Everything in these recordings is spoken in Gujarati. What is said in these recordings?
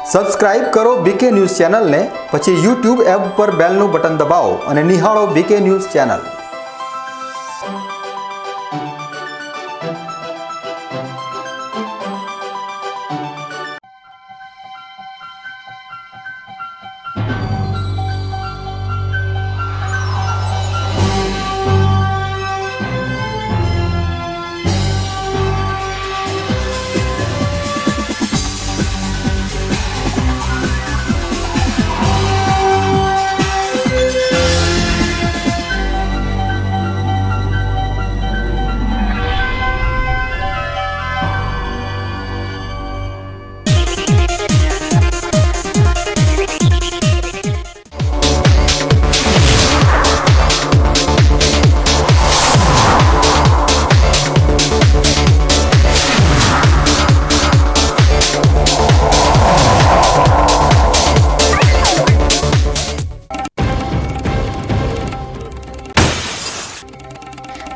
સબસ્ક્રાઇબ કરો બીકે ન્યૂઝ ચેનલને, પછી YouTube એપ પર બેલનું બટન દબાવો અને નિહાળો બીકે ન્યૂઝ ચેનલ।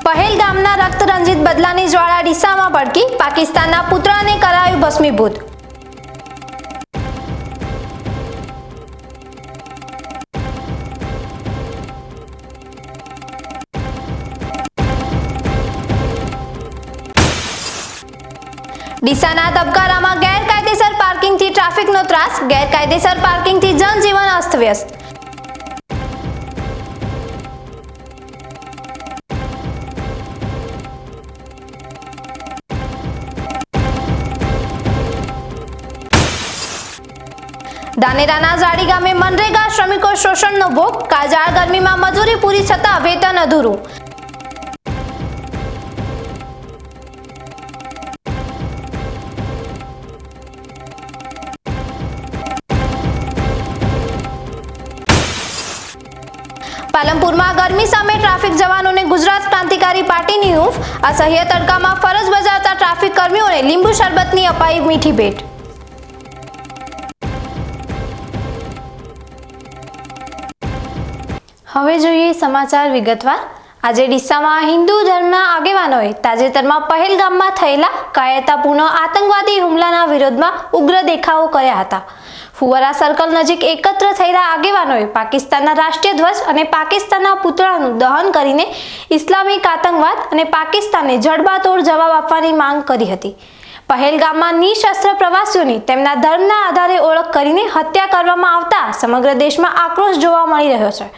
પહેલગામના રક્તરંજિત બદલાની જ્વાળા ડીસામાં ભડકી, પાકિસ્તાનના પુત્રને કરાયું ભસ્મીભૂત। ડીસાના તબકારામાં ગેરકાયદેસર પાર્કિંગથી ટ્રાફિકનો ત્રાસ, ગેરકાયદેસર પાર્કિંગથી જનજીવન અસ્તવ્યસ્ત। ધાનેરાના ઝાડી ગામે મનરેગા શ્રમિકો શોષણનો ભોગ, કાળઝાળ ગરમીમાં મજૂરી પૂરી છતાં વેતન અધૂરું। પાલનપુરમાં ગરમી સામે ટ્રાફિક જવાનોને ગુજરાત ક્રાંતિકારી પાર્ટીની હૂંફ, અસહ્ય તડકામાં ફરજ બજાવતા ટ્રાફિક કર્મીઓને લીંબુ શરબતની અપાઈ મીઠી ભેટ। હવે જોઈએ સમાચાર વિગતવાર। આજે ડીસામાં હિન્દુ ધર્મના આગેવાનોએ તાજેતરમાં પહેલગામમાં થયેલા કાયરતાપૂર્ણ આતંકવાદી હુમલાના વિરોધમાં ઉગ્ર દેખાવો કર્યા હતા। ફુવારા સર્કલ નજીક એકત્ર થયેલા આગેવાનોએ પાકિસ્તાનના રાષ્ટ્રીય ધ્વજ અને પાકિસ્તાનના પુતળાનું દહન કરીને ઇસ્લામિક આતંકવાદ અને પાકિસ્તાનને જડબાતોડ જવાબ આપવાની માંગ કરી હતી। પહેલગામમાં નિશસ્ત્ર પ્રવાસીઓની તેમના ધર્મના આધારે ઓળખ કરીને હત્યા કરવામાં આવતા સમગ્ર દેશમાં આક્રોશ જોવા મળી રહ્યો છે।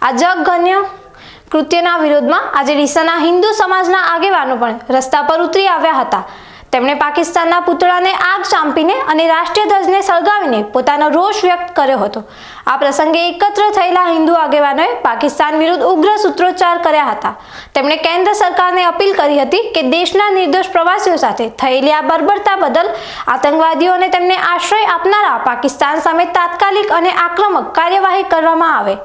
આ જઘન્ય કૃત્યના વિરોધમાં આજે ડીસાના હિન્દુ સમાજના આગેવાનો પણ રસ્તા પર ઉતરી આવ્યા હતા। તેમણે પાકિસ્તાનના પુતળાને આગ ચાંપીને અને રાષ્ટ્રીય ધ્વજને સળગાવીને પોતાનો રોષ વ્યક્ત કર્યો હતો। આ પ્રસંગે એકત્ર થયેલા હિન્દુ આગેવાનોએ પાકિસ્તાન વિરુદ્ધ ઉગ્ર સૂત્રોચ્ચાર કર્યા હતા। તેમણે કેન્દ્ર સરકારને અપીલ કરી હતી કે દેશના નિર્દોષ પ્રવાસીઓ સાથે થયેલી આ બર્બરતા બદલ આતંકવાદીઓ અને તેમને આશ્રય આપનારા પાકિસ્તાન સામે તાત્કાલિક અને આક્રમક કાર્યવાહી કરવામાં આવે।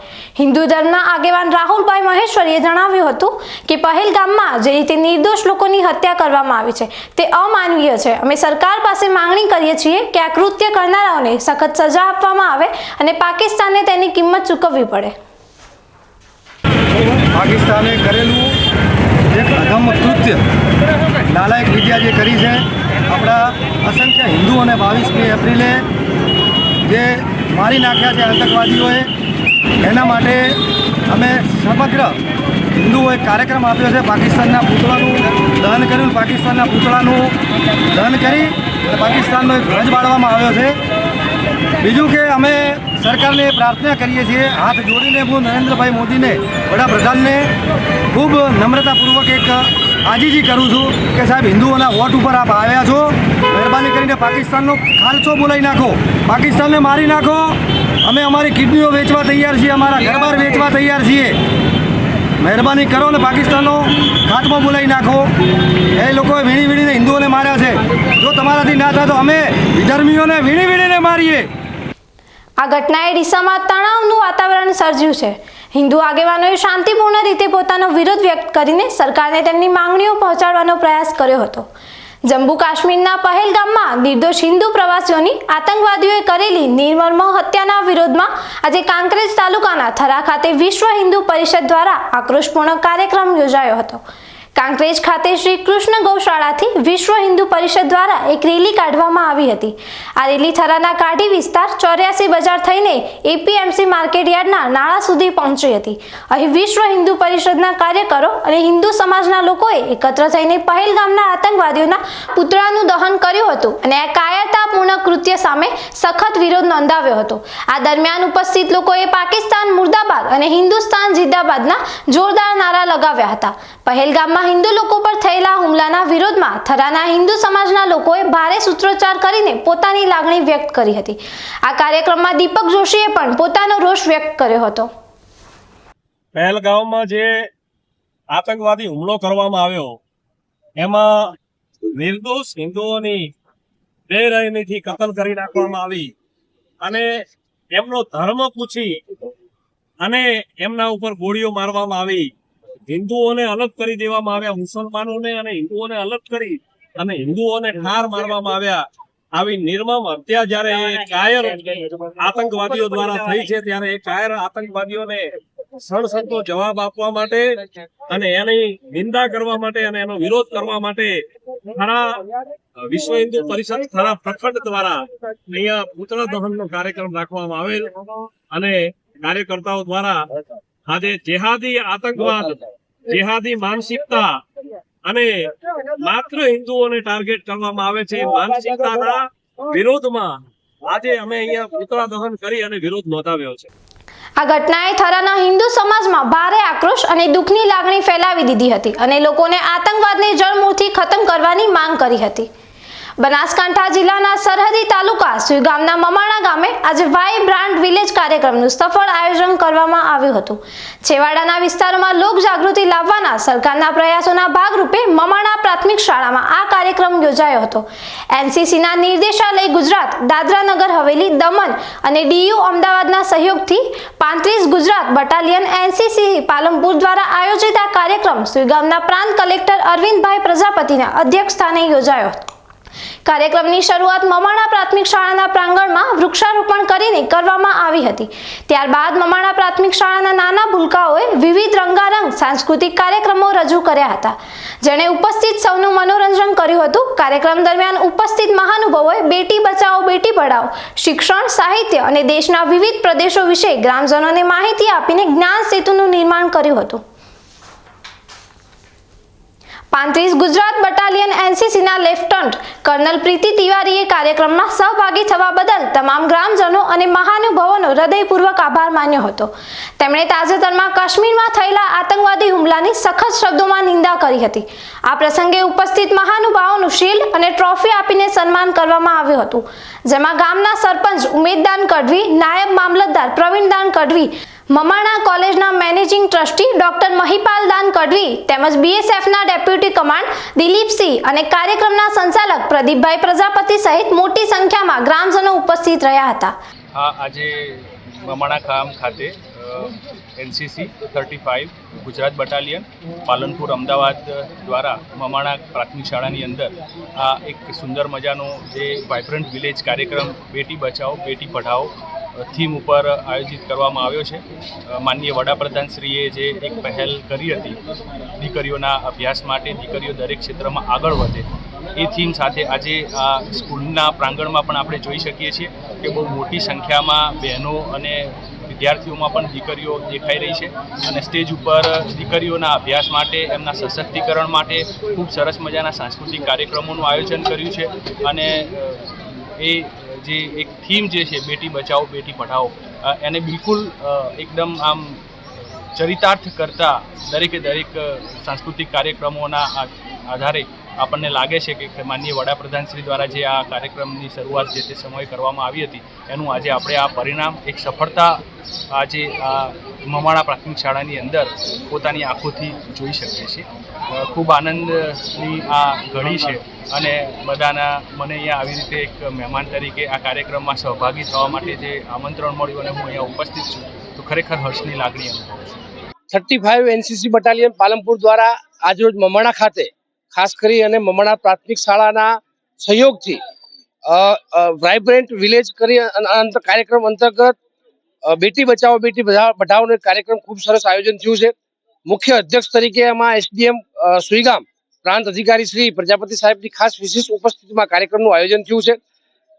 હિન્દુ ધર્મના આગેવાન રાહુલભાઈ મહેશ્વરીએ જણાવ્યું હતું કે પહેલગામમાં જે રીતે નિર્દોષ લોકોની હત્યા કરવામાં આવી છે તે અમાનવીય છે। અમે સરકાર પાસે માંગણી કરીએ છીએ કે આ કૃત્ય કરનારાઓને સખત સજા આપવામાં આવે અને પાકિસ્તાને તેની કિંમત ચૂકવવી પડે। પાકિસ્તાને કરેલું એક અધમ કૃત્ય નાલાયક વિદ્યા જે કરી છે, આપણા અસંખ્ય હિન્દુઓને 22મી એપ્રિલે જે મારી નાખ્યા છે આતંકવાદીઓએ, એના માટે અમે સમગ્ર હિન્દુઓએ કાર્યક્રમ આપ્યો છે। પાકિસ્તાનના પુતળાનું દહન કર્યું, પાકિસ્તાનના પુતળાનું દહન કરી અને પાકિસ્તાનનો એક ધ્વજ બાળવામાં આવ્યો છે। બીજું કે અમે સરકારને પ્રાર્થના કરીએ છીએ, હાથ જોડીને હું નરેન્દ્રભાઈ મોદીને, વડાપ્રધાનને ખૂબ નમ્રતાપૂર્વક એક આજીજી કરું છું કે સાહેબ, હિન્દુઓના વોટ ઉપર આપ આવ્યા છો, મહેરબાની કરીને પાકિસ્તાનનો ખાલસો બોલાવી નાખો, પાકિસ્તાનને મારી નાખો। અમે અમારી કિડનીઓ વેચવા તૈયાર છીએ, અમારા ઘરબાર વેચવા તૈયાર છીએ। મહેરબાની કરો ને પાકિસ્તાનનો ખાત્મો બોલાવી નાખો। એ લોકોએ વીણી વીણીને હિન્દુઓને માર્યા છે। જો તમારાથી ના થાય તો અમે વિધર્મીઓને વીણી વીણીને મારીએ। આ ઘટનાએ ડીસામાં તણાવનું વાતાવરણ સર્જ્યું છે। હિન્દુ આગેવાનોએ શાંતિપૂર્ણ રીતે પોતાનો વિરોધ વ્યક્ત કરીને સરકારને તેમની માંગણીઓ પહોંચાડવાનો પ્રયાસ કર્યો હતો। જમ્મુ કાશ્મીરના પહેલગામમાં નિર્દોષ હિન્દુ પ્રવાસીઓની આતંકવાદીઓએ કરેલી નિર્મમ હત્યાના વિરોધમાં આજે કાંકરેજ તાલુકાના થરા ખાતે વિશ્વ હિન્દુ પરિષદ દ્વારા આક્રોશપૂર્ણ કાર્યક્રમ યોજાયો હતો। કાંકરેજ ખાતે શ્રી કૃષ્ણ ગૌશાળાથી વિશ્વ હિન્દુ પરિષદ દ્વારા એક રેલી કાઢવામાં આવી હતી. આ રેલી થરાના કાઢી વિસ્તાર 84 બજાર થઈને એપીએમસી માર્કેટયાર્ડના નાળા સુધી પહોંચી હતી. અહીં વિશ્વ હિન્દુ પરિષદના કાર્યકરો અને હિન્દુ સમાજના લોકોએ એકત્ર થઈને પહેલગામના આતંકવાદીઓના પુતળાનું દહન કર્યું હતું અને આ કાયરતાપૂર્ણ કૃત્ય સામે સખત વિરોધ નોંધાવ્યો હતો. આ દરમિયાન ઉપસ્થિત લોકોએ પાકિસ્તાન મુર્દાબાદ અને હિન્દુસ્તાન જિંદાબાદના જોરદાર નારા લગાવ્યા હતા. પહેલગામમાં હિન્દુ લોકો પર થયેલા હુમલાના વિરોધમાં થરાના હિન્દુ સમાજના લોકોએ ભારે સૂત્રોચ્ચાર કરીને પોતાની લાગણી વ્યક્ત કરી હતી. આ કાર્યક્રમમાં દીપક જોશીએ પણ પોતાનો રોષ વ્યક્ત કર્યો હતો. પહેલગામમાં જે આતંકવાદી હુમલો કરવામાં આવ્યો એમાં નિર્દોષ હિન્દુઓની બેરહેમીથી કતલ કરી નાખવામાં આવી અને એમનો ધર્મ પૂછી અને એમના ઉપર ગોળીઓ મારવામાં આવી. હિન્દુઓને અલગ કરી દેવામાં આવ્યા, મુસલમાનોને અને હિન્દુઓને અલગ કરી અને હિન્દુઓને ઠાર મારવામાં આવ્યા. આવી નિર્મમ હત્યા જ્યારે કાયર આતંકવાદીઓ દ્વારા થઈ છે ત્યારે એ કાયર આતંકવાદીઓને સણસણતો જવાબ આપવા માટે અને એની નિંદા કરવા માટે અને એનો વિરોધ કરવા માટે થરા વિશ્વ હિન્દુ પરિષદ થરા પ્રખંડ દ્વારા અહીંયા પુતળા દહનનો કાર્યક્રમ રાખવામાં આવેલ અને કાર્યકર્તાઓ દ્વારા આજે જેહાદી આતંકવાદ, જેહાદી માનસિકતા અને માત્ર હિન્દુઓને ટાર્ગેટ કરવામાં આવે છે માનસિકતાના વિરોધમાં આજે અમે અહીંયા પુતળા દહન કરી અને વિરોધ નોંધાવ્યો છે. આ ઘટનાએ થરાના હિન્દુ સમાજમાં ભારે આક્રોશ અને દુઃખની લાગણી ફેલાવી દીધી હતી અને લોકોને આતંકવાદને જડમૂળથી ખતમ કરવાની માંગ કરી હતી. બનાસકાંઠા જિલ્લાના સરહદી તાલુકા સુઈગામના મમાણા ગામે આજે વાઇબ્રન્ટ વિલેજ કાર્યક્રમનું સફળ આયોજન કરવામાં આવ્યું હતું. છેવાડાના વિસ્તારોમાં લોક જાગૃતિ લાવવાના સરકારના પ્રયાસોના ભાગરૂપે મમાણા પ્રાથમિક શાળામાં આ કાર્યક્રમ યોજાયો હતો. એનસીસીના નિર્દેશાલય ગુજરાત, દાદરા નગર હવેલી, દમણ અને ડીયુ અમદાવાદના સહયોગથી 35 ગુજરાત બટાલિયન એનસીસી પાલનપુર દ્વારા આયોજિત આ કાર્યક્રમ સુઈગામના પ્રાંત કલેક્ટર અરવિંદભાઈ પ્રજાપતિના અધ્યક્ષસ્થાને યોજાયો હતો. કાર્યક્રમની શરૂઆત મમાણા પ્રાથમિક શાળાના પ્રાંગણમાં વૃક્ષારોપણ કરીને કરવામાં આવી હતી. ત્યારબાદ મમાણા પ્રાથમિક શાળાના નાના ભૂલકાઓએ વિવિધ રંગારંગ સાંસ્કૃતિક કાર્યક્રમો રજૂ કર્યા હતા, જેણે ઉપસ્થિત સૌનું મનોરંજન કર્યું હતું. કાર્યક્રમ દરમિયાન ઉપસ્થિત મહાનુભાવોએ બેટી બચાવો બેટી પઢાઓ, શિક્ષણ, સાહિત્ય અને દેશના વિવિધ પ્રદેશો વિશે ગ્રામજનોને માહિતી આપીને જ્ઞાન સેતુનું નિર્માણ કર્યું હતું. 35 ગુજરાત બટાલિયન એનસીસીના લેફ્ટનન્ટ કર્નલ પ્રીતિ તિવારીએ કાર્યક્રમમાં સહભાગી થવા બદલ તમામ ગ્રામજનો અને મહાનુભાવોનો હૃદયપૂર્વક આભાર માન્યો હતો. તેમણે તાજેતરમાં કાશ્મીરમાં થયેલા આતંકવાદી હુમલાની સખત શબ્દોમાં નિંદા કરી હતી. આ પ્રસંગે ઉપસ્થિત મહાનુભાવોનું શિલ્ડ અને ટ્રોફી આપીને સન્માન કરવામાં આવ્યું હતું, જેમાં ગામના સરપંચ ઉમેદદાન કડવી, નાયબ મામલતદાર પ્રવીણદાન કડવી, મમાણા કોલેજના મેનેજિંગ ટ્રસ્ટી ડોક્ટર મહિપાલદાન કડવી તેમજ બીએસએફના ડેપ્યુટી કમાન્ડ દિલીપસિંહ અને કાર્યક્રમના સંચાલક પ્રદીપભાઈ પ્રજાપતિ સહિત મોટી સંખ્યામાં ગ્રામજનો ઉપસ્થિત રહ્યા હતા. આજે મમાણા ગામ ખાતે એનસીસી 35 ગુજરાત બટાલિયન પાલનપુર અમદાવાદ દ્વારા મમાણા પ્રાથમિક શાળાની અંદર આ એક સુંદર મજાનો જે વાઇબ્રન્ટ વિલેજ કાર્યક્રમ બેટી બચાવો બેટી પઢાઓ થીમ ઉપર આયોજિત કરવામાં આવ્યો છે. માનનીય વડાપ્રધાનશ્રીએ જે એક પહેલ કરી હતી દીકરીઓના અભ્યાસ માટે, દીકરીઓ દરેક ક્ષેત્રમાં આગળ વધે, એ થીમ સાથે આજે આ સ્કૂલના પ્રાંગણમાં પણ આપણે જોઈ શકીએ છીએ કે બહુ મોટી સંખ્યામાં બહેનો અને વિદ્યાર્થીઓમાં પણ દીકરીઓ દેખાઈ રહી છે અને સ્ટેજ ઉપર દીકરીઓના અભ્યાસ માટે, એમના સશક્તિકરણ માટે ખૂબ સરસ મજાના સાંસ્કૃતિક કાર્યક્રમોનું આયોજન કર્યું છે અને એ જે એક થીમ જે છે બેટી બચાવો બેટી પઢાઓ એને બિલકુલ એકદમ આમ ચરિતાર્થ કરતા દરેકે દરેક સાંસ્કૃતિક કાર્યક્રમોના આધારે આપણને લાગે છે કે માનનીય વડાપ્રધાનશ્રી દ્વારા જે આ કાર્યક્રમની શરૂઆત જે તે સમયે કરવામાં આવી હતી એનું આજે આપણે આ પરિણામ એક સફળતા આજે આ મમાણા પ્રાથમિક શાળાની અંદર પોતાની આંખોથી જોઈ શકીએ છીએ. ખૂબ આનંદની આ ઘડી છે અને બધાના મને અહીંયા આવી રીતે એક મહેમાન તરીકે આ કાર્યક્રમમાં સહભાગી થવા માટે જે આમંત્રણ મળ્યું અને હું અહીંયા ઉપસ્થિત છું તો ખરેખર હર્ષની લાગણી અનુભવું છું. 35 એનસીસી બટાલિયન પાલનપુર દ્વારા આજરોજ મમાણા ખાતે ખાસ કરી અને મમાણા પ્રાથમિક શાળાના સહયોગથી વાઇબ્રન્ટ વિલેજ કરી કાર્યક્રમ અંતર્ગત બેટી બચાવો બેટી પઢાઓનો કાર્યક્રમ ખૂબ સરસ આયોજન થયું છે. મુખ્ય અધ્યક્ષ તરીકે એમાં એસડીએમ સુઈગામ પ્રાંત અધિકારી શ્રી પ્રજાપતિ સાહેબની ખાસ વિશેષ ઉપસ્થિતિમાં કાર્યક્રમનું આયોજન થયું છે.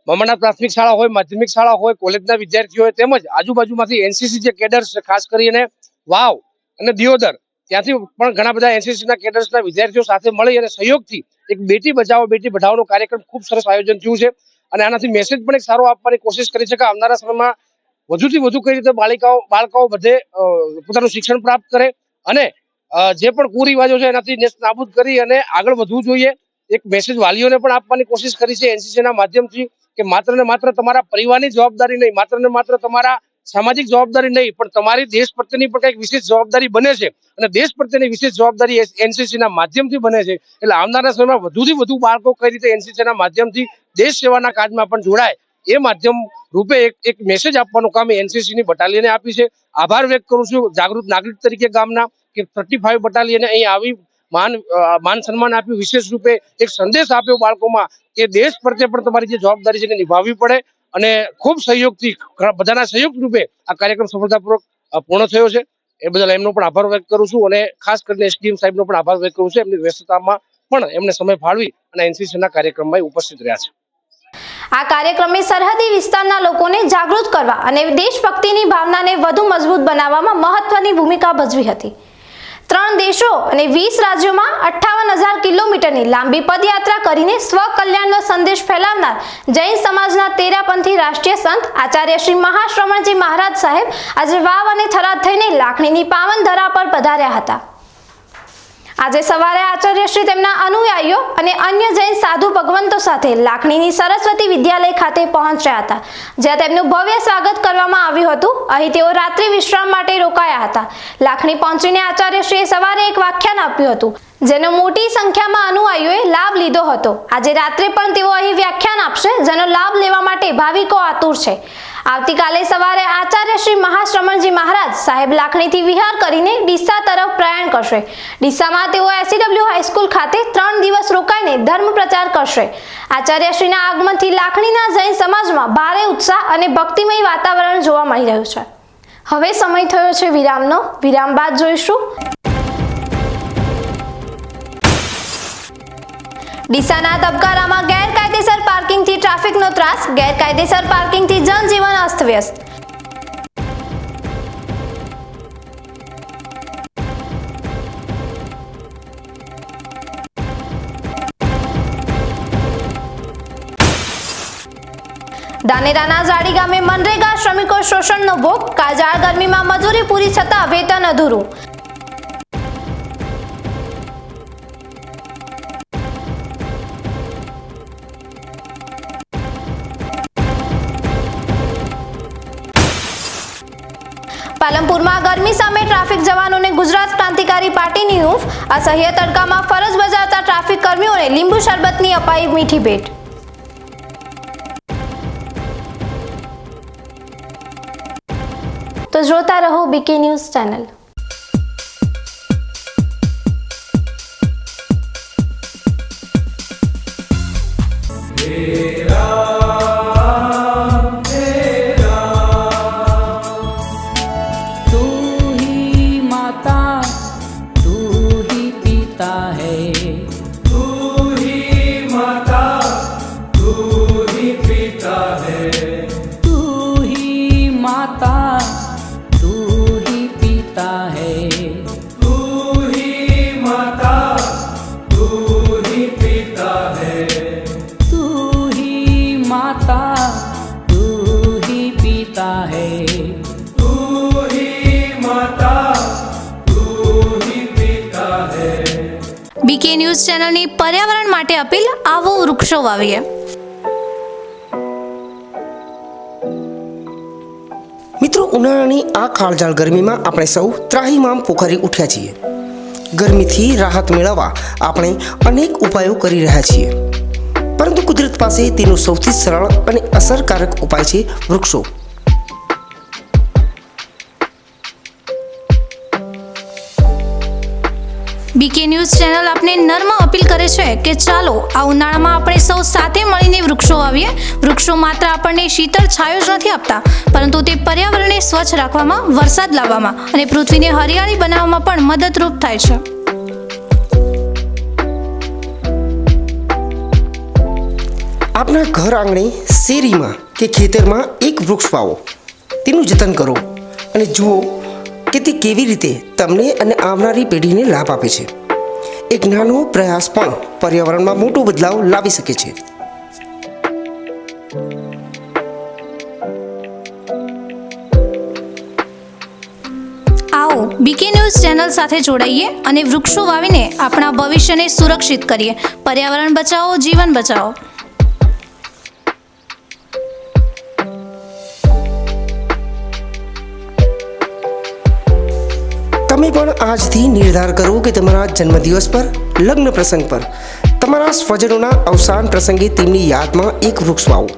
મમણા પ્રાથમિક શાળા હોય, માધ્યમિક શાળા હોય, કોલેજના વિદ્યાર્થીઓ હોય, તેમજ આજુબાજુમાંથી એનસીસી જે કેડર્સ ખાસ કરીને વાવ અને દિયોદર ત્યાંથી પણ ઘણા બધા એનસીસીના કેડર્સના વિદ્યાર્થીઓ સાથે મળી અને સહયોગથી એક બેટી બચાવો બેટી પઢાઓનો કાર્યક્રમ ખૂબ સરસ આયોજન થયું છે. અને આનાથી મેસેજ પણ એક સારો આપવાની કોશિશ કરી છે કે આવનારા સમયમાં વધુથી વધુ કઈ રીતે બાળકો બધે પોતાનું શિક્ષણ પ્રાપ્ત કરે અને જે પણ કુરિવાજો છે એનાથી નાબૂદ કરી અને આગળ વધવું જોઈએ. એક મેસેજ વાલીઓને પણ આપવાની કોશિશ કરી છે એનસીસીના માધ્યમથી કે માત્ર ને માત્ર તમારા પરિવારની જવાબદારી નહીં, માત્ર ને માત્ર તમારા સામાજિક જવાબદારી નહીં, પણ તમારી દેશ પ્રત્યેની પણ કંઈક વિશેષ જવાબદારી બને છે અને દેશ પ્રત્યેની વિશેષ જવાબદારી એનસીસીના માધ્યમથી બને છે. એટલે આવનારા સમયમાં વધુથી વધુ બાળકો કઈ રીતે એનસીસીના માધ્યમથી દેશ સેવાના કાર્યમાં પણ જોડાય એ માધ્યમ રૂપે એક મેસેજ આપવાનું કામ એનસીસીની બટાલિયને આપી છે. આભાર વ્યક્ત કરું છું જાગૃત નાગરિક તરીકે ગામના કે 35 બટાલિયને અહીં આવી માન સન્માન આપ્યું, વિશેષ રૂપે એક સંદેશ આપ્યો બાળકોમાં કે દેશ પ્રત્યે પણ તમારી જે જવાબદારી છે એને નિભાવવી પડે અને ખૂબ સહયોગથી બધાના સહયોગ રૂપે આ કાર્યક્રમ સફળતાપૂર્વક પૂર્ણ થયો છે. એ બદલ એમનો પણ આભાર વ્યક્ત કરું છું અને ખાસ કરીને એસડીએમ સાહેબનો પણ આભાર વ્યક્ત કરું છું. એમની વ્યસ્તતામાં પણ એમને સમય ફાળવી અને એનસીસીના કાર્યક્રમમાં ઉપસ્થિત રહ્યા છે. આ કાર્યક્રમે સરહદી વિસ્તારના લોકોને જાગૃત કરવા અને દેશભક્તિની ભાવનાને વધુ મજબૂત બનાવવામાં મહત્વની ભૂમિકા ભજવી હતી. 3 દેશો અને 20 રાજ્યોમાં 58,000 કિલોમીટરની લાંબી પદયાત્રા કરીને સ્વકલ્યાણનો સંદેશ ફેલાવનાર જૈન સમાજના તેરાપંથી રાષ્ટ્રીય સંત આચાર્ય શ્રી મહાશ્રમણજી મહારાજ સાહેબ આજે વાવ અને થરાદ થઈને લાખણીની પાવન ધરા પર પધાર્યા હતા. આજે સવારે આચાર્યશ્રી તેમના અનુયાયીઓ અને અન્ય જૈન સાધુ ભગવંતો સાથે લાખણીની સરસ્વતી વિદ્યાલય ખાતે પહોંચ્યા હતા, જ્યાં તેમનું ભવ્ય સ્વાગત કરવામાં આવ્યું હતું. અહીં તેઓ રાત્રિ વિશ્રામ માટે રોકાયા હતા. લાખણી પહોંચીને આચાર્યશ્રીએ સવારે એક વ્યાખ્યાન આપ્યું હતું, જેનો મોટી સંખ્યામાં અનુયાયીઓએ લાભ લીધો હતો. આજે રાત્રે પણ તેઓ અહીં વ્યાખ્યાન આપશે, જેનો લાભ લેવા માટે ભાવિકો આતુર છે. આવતીકાલે સવારે આચાર્ય શ્રી મહાશ્રમણજી મહારાજ સાહેબ લાખણીથી વિહાર કરીને ડીસા તરફ પ્રયાણ કરશે. ડીસામાં તેઓ એસસીડબલ્યુ હાઈસ્કૂલ ખાતે 3 દિવસ રોકાઈને ધર્મ પ્રચાર કરશે. આચાર્યશ્રીના આગમનથી લાખણીના જૈન સમાજમાં ભારે ઉત્સાહ અને ભક્તિમય વાતાવરણ જોવા મળી રહ્યું છે. હવે સમય થયો છે વિરામનો. વિરામ બાદ જોઈશું ડીસાના તબકારામાં ગેરકાયદેસર પાર્કિંગથી ટ્રાફિકનો ત્રાસ, ગેરકાયદેસર પાર્કિંગથી જનજીવન અસ્તવ્યસ્ત. ધાનેરાના ઝાડી ગામે મનરેગા શ્રમિકો શોષણનો ભોગ, કાળઝાળ ગરમીમાં મજૂરી પૂરી છતાં વેતન અધૂરું. પાલનપુરમાં ગરમી સામે ટ્રાફિક જવાનોને ગુજરાત ક્રાંતિકારી પાર્ટીની હૂંફ. અસહ્ય તડકામાં ફરજ બજાવતા ટ્રાફિક કર્મીઓને લીંબુ શરબતની અપાઈ મીઠી ભેટ. તો જોતા રહો BK news channel. BK news ચેનલની પર્યાવરણ માટે અપીલ, આવો વૃક્ષો વાવીએ. મિત્રો, ઉનાળાની આ કાળઝાળ ગરમીમાં આપણે સૌ ત્રાહિમામ પોખરી ઉઠ્યા છીએ. ગરમીથી રાહત મેળવવા આપણે અનેક ઉપાયો કરી રહ્યા છીએ, પરંતુ કુદરત પાસે તેનો સૌથી સરળ અને અસરકારક ઉપાય છે વૃક્ષો. બીકે ન્યૂઝ ચેનલ આપને નર્મ અપીલ કરે છે કે ચાલો આ ઉનાળામાં આપણે સૌ સાથે મળીને વૃક્ષ વૃક્ષો વાવીએ. વૃક્ષો માત્ર આપણને શીતળ છાયો જ નથી આપતા, પરંતુ તે પર્યાવરણને સ્વચ્છ રાખવામાં, વરસાદ લાવવામાં અને પૃથ્વીને હરિયાળી બનાવવામાં પણ મદદરૂપ થાય છે. આપના ઘર આંગણે, શેરીમાં કે ખેતરમાં એક વૃક્ષ વાવો, તેનું જતન કરો અને જુઓ કે તે કેવી રીતે તમને અને આવનારી પેઢીને લાભ આપે છે. એક નાનો પ્રયાસ પણ પર્યાવરણમાં મોટો બદલાવ લાવી શકે છે. આવો બીકે ન્યૂઝ ચેનલ સાથે જોડાઈએ અને વૃક્ષો વાવીને આપણા ભવિષ્યને સુરક્ષિત કરીએ. પર્યાવરણ બચાવો, જીવન બચાવો. તમે પણ આજથી નિર્ધાર કરો કે તમારા જન્મદિવસ પર, લગ્ન પ્રસંગ પર, તમારા સ્વજનોના અવસાન પ્રસંગે તેમની યાદમાં એક વૃક્ષ વાવો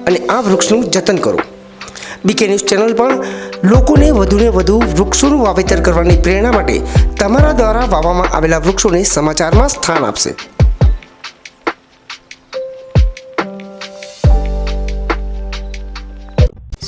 અને આ વૃક્ષનું જતન કરો. બીકે ન્યૂઝ ચેનલ પણ લોકોને વધુને વધુ વૃક્ષોનું વાવેતર કરવાની પ્રેરણા માટે તમારા દ્વારા વાવવામાં આવેલા વૃક્ષોને સમાચારમાં સ્થાન આપશે.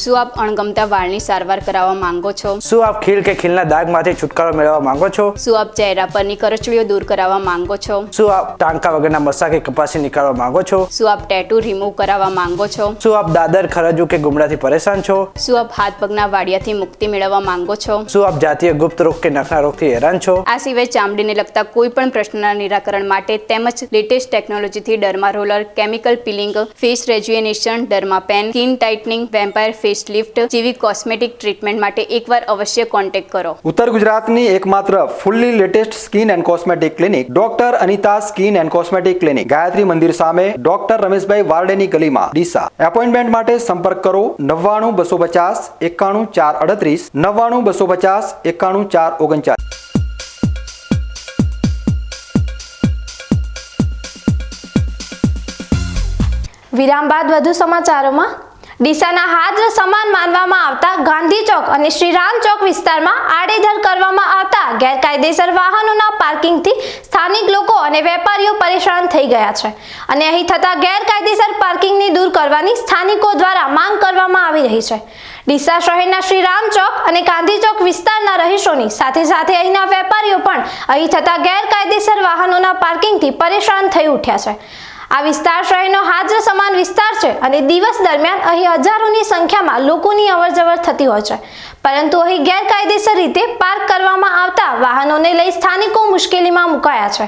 શું આપ અણગમતા વાળની સારવાર કરાવવા માંગો છો? શું આપ ખીલ કે ખીલના દાગમાંથી છુટકારો મેળવવા માંગો છો? શું આપ ચહેરા પરની કરચલીઓ દૂર કરાવવા માંગો છો? શું આપ ટાંકા વગરના મસા કે કપાસી નીકાળવા માંગો છો? શું આપ ટેટુ રિમૂવ કરાવવા માંગો છો? શું આપ દાદર, ખરજુ કે ગુમડાથી પરેશાન છો? શું આપ હાથ પગના વાડિયાથી મુક્તિ મેળવવા માંગો છો? શું આપ જાતીય ગુપ્ત રોગ કે નખના રોગથી હેરાન છો? આ સિવાય ચામડીને લગતા કોઈ પણ પ્રશ્નના નિરાકરણ માટે તેમજ લેટેસ્ટ ટેકનોલોજીથી derma roller, chemical peeling, face rejuvenation, derma pen, skin tightening, vampire face lift જેવી કોસ્મેટિક ટ્રીટમેન્ટ માટે એકવાર અવશ્ય કોન્ટેક્ટ કરો. ઉત્તર ગુજરાતની એકમાત્ર fully latest skin and cosmetic clinic doctor Anita skin and cosmetic clinic, Gayatri Mandir સામે, ડોક્ટર રમેશભાઈ વારડેની ગલીમાં, ડીસા. એપોઇન્ટમેન્ટ માટે સંપર્ક કરો 99 250 91 438, 99 250 91 439. વિરામ બાદ વધુ સમાચારોમાં. ડીસાના હાજર સમાન માનવામાં આવતા ગાંધી ચોક અને શ્રીરામ ચોક વિસ્તારમાં આડેધડ કરવામાં આવતા ગેરકાયદેસર વાહનોના પાર્કિંગથી સ્થાનિક લોકો અને વેપારીઓ પરેશાન થઈ ગયા છે અને અહીં થતા ગેરકાયદેસર પાર્કિંગને દૂર કરવાની સ્થાનિકો દ્વારા માંગ કરવામાં આવી રહી છે. ડીસા શહેરના શ્રીરામ ચોક અને ગાંધી ચોક વિસ્તારના રહીશોની સાથે સાથે અહીંના વેપારીઓ પણ અહીં થતા ગેરકાયદેસર વાહનોના પાર્કિંગથી પરેશાન થઈ ઉઠ્યા છે. આ વિસ્તાર શહેરનો હાજર સમાન વિસ્તાર છે અને દિવસ દરમિયાન અહીં હજારોની સંખ્યામાં લોકોની અવરજવર થતી હોય છે, પરંતુ અહીં ગેરકાયદેસર રીતે પાર્ક કરવામાં આવતા વાહનોને લઈ સ્થાનિકો મુશ્કેલીમાં મુકાયા છે.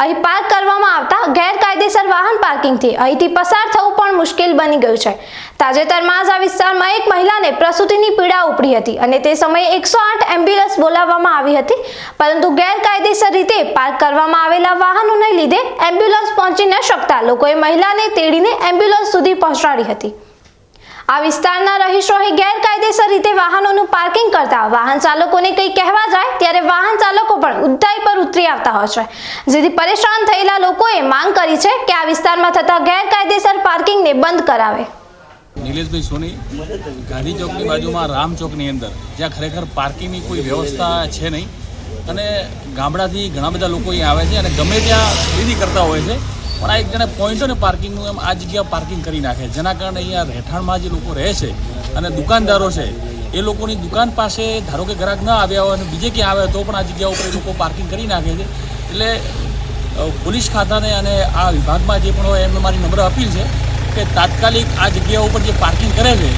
અહીં પાર્ક કરવામાં આવતા ગેરકાયદેસર વાહન પાર્કિંગથી અહીંથી પસાર થવું પણ મુશ્કેલ બની ગયું છે. તાજેતરમાં જ આ વિસ્તારમાં એક મહિલાને પ્રસૂતિની પીડા ઉપડી હતી અને તે સમયે 108 એમ્બ્યુલન્સ બોલાવવામાં આવી હતી, પરંતુ ગેરકાયદેસર રીતે પાર્ક કરવામાં આવેલા વાહનોને લીધે એમ્બ્યુલન્સ પહોંચી ન શકતા લોકોએ મહિલાને તેડીને એમ્બ્યુલન્સ સુધી પહોંચાડી હતી. આ વિસ્તારના રહીશોએ ગેરકાયદેસર રીતે વાહનોનું પાર્કિંગ કરતા વાહન ચાલકોને કંઈ કહેવા જાય ત્યારે વાહન ચાલકો પણ ઊંચાઈ પર ઉતરી આવતા હોય છે, જેથી પરેશાન થયેલા લોકોએ માંગ કરી છે કે આ વિસ્તારમાં થતા ગેરકાયદેસર પાર્કિંગને બંધ કરાવે. નિલેશભાઈ સોની, ગાંધી ચોકની બાજુમાં રામ ચોકની અંદર, જ્યાં ખરેખર પાર્કિંગની કોઈ વ્યવસ્થા છે નહીં અને ગામડાથી ઘણા બધા લોકો અહીં આવે છે અને ગમે ત્યાં ખરીદી કરતા હોય છે, પણ આ એક જણે પોઈન્ટ ને પાર્કિંગનું એમ આ જગ્યા પાર્કિંગ કરી નાખે, જેના કારણે અહીંયા રહેઠાણમાં જે લોકો રહે છે અને દુકાનદારો છે એ લોકોની દુકાન પાસે ધારો કે ગ્રાહક ન આવ્યા હોય અને બીજે ક્યાં આવે તો પણ આ જગ્યા ઉપર એ લોકો પાર્કિંગ કરી નાખે છે. એટલે પોલીસ ખાતાને અને આ વિભાગમાં જે પણ હોય એમને મારી નમ્ર અપીલ છે કે તાત્કાલિક આ જગ્યા ઉપર જે પાર્કિંગ કરે છે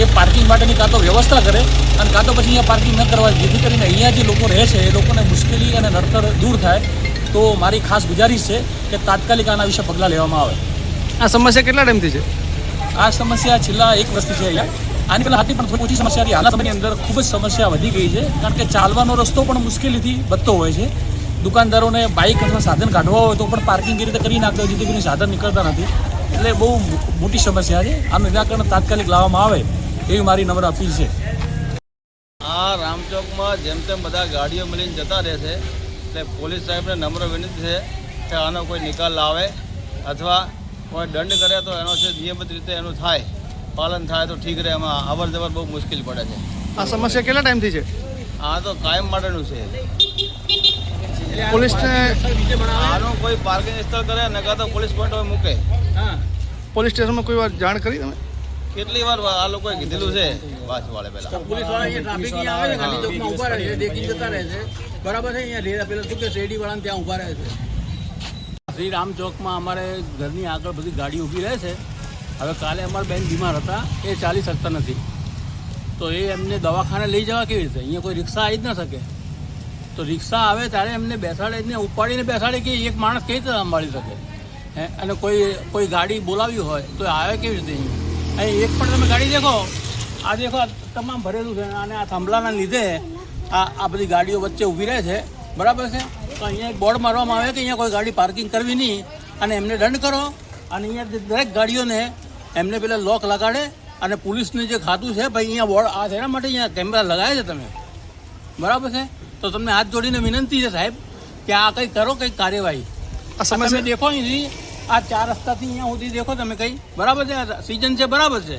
એ પાર્કિંગ માટેની કાં તો વ્યવસ્થા કરે અને કાં તો પછી અહીંયા પાર્કિંગ ન કરવા, જેથી કરીને અહીંયા જે લોકો રહે છે એ લોકોને મુશ્કેલી અને નડતર દૂર થાય. તો મારી ખાસ ગુજારિશ છે કે તાત્કાલિક આના વિશે પગલાં લેવામાં આવે. આ સમસ્યા કેટલા ટાઈમથી છે? આ સમસ્યા છેલ્લા 1 વર્ષથી છે અહીંયા. આની પહેલાં હતી પણ થોડી ઓછી સમસ્યા હતી. હાલના સમયની અંદર ખૂબ જ સમસ્યા વધી ગઈ છે, કારણ કે ચાલવાનો રસ્તો પણ મુશ્કેલીથી બનતો હોય છે. દુકાનદારોને બાઇક અથવા સાધન કાઢવા હોય તો પણ પાર્કિંગ એ રીતે કરી નાખતા હોય, જેથી કરીને સાધન નીકળતા નથી. એટલે બહુ મોટી સમસ્યા છે. આનું નિરાકરણ તાત્કાલિક લાવવામાં આવે એવી મારી નમ્ર અપીલ છે. આ રામચોકમાં જેમ તેમ બધા ગાડીઓ મળીને જતા રહે છે, એટલે પોલીસ સાહેબને નમ્ર વિનંતી છે કે આનો કોઈ નિકાલ લાવે અથવા કોઈ દંડ કરે તો એનો છે નિયમિત રીતે એનું થાય, પાલન થાય તો ઠીક રહે. એમાં અવર જવર બહુ મુશ્કેલ પડે છે. આ સમસ્યા કેટલા ટાઈમથી છે? આ તો કાયમ માટેનું છે. પોલીસને આનું કોઈ પાર્કિંગ સ્થળ કરે ને કાં તો પોલીસ પોઈન્ટ મૂકે. પોલીસ સ્ટેશનમાં કોઈ વાર જાણ કરી તમે? કેટલી વાર આ લોકોએ કીધેલું છે વાસવાળે પહેલા. પોલીસ વાળા અહીંયા ટ્રાફિક અહીંયા આવે છે, ગાંધી ચોકમાં ઊભા રહે છે, દેખી જતા રહે છે, બરાબર છે. અહીંયા પેલા શું કે શેરડી વાળાને ત્યાં ઊભા રહે છે. શ્રી રામ ચોકમાં અમારે ઘરની આગળ બધી ગાડી ઊભી રહે છે. હવે કાલે અમારા બેન બીમાર હતા, એ ચાલી શકતા નથી, તો એ એમને દવાખાને લઈ જવા કેવી રીતે? અહીંયા કોઈ રિક્ષા આવી જ ન શકે. તો રિક્ષા આવે ત્યારે એમને બેસાડીને ઉપાડીને બેસાડે કે એક માણસ કેવી રીતે સંભાળી શકે? અને કોઈ ગાડી બોલાવી હોય તો આવે કેવી રીતે? અહીં એક પણ તમે ગાડી દેખો, આ દેખો તમામ ભરેલું છે, અને આ થાંભલાના લીધે આ બધી ગાડીઓ વચ્ચે ઊભી રહે છે, બરાબર છે. તો અહીંયા એક બોર્ડ મારવામાં આવે કે અહીંયા કોઈ ગાડી પાર્કિંગ કરવી નહીં, અને એમને દંડ કરો. અને અહીંયા દરેક ગાડીઓને એમને પેલા લોક લગાડે, અને પોલીસનું જે ખાતું છે ભાઈ અહીંયા બોર્ડ આ તેના માટે અહીંયા કેમેરા લગાવે છે તમે, બરાબર છે. તો તમને હાથ જોડીને વિનંતી છે સાહેબ કે આ કંઈ કરો, કંઈક કાર્યવાહી. તમે દેખો અહીંથી આ 4 રસ્તાથી અહીંયા સુધી દેખો તમે કંઈ, બરાબર છે. સિઝન છે, બરાબર છે,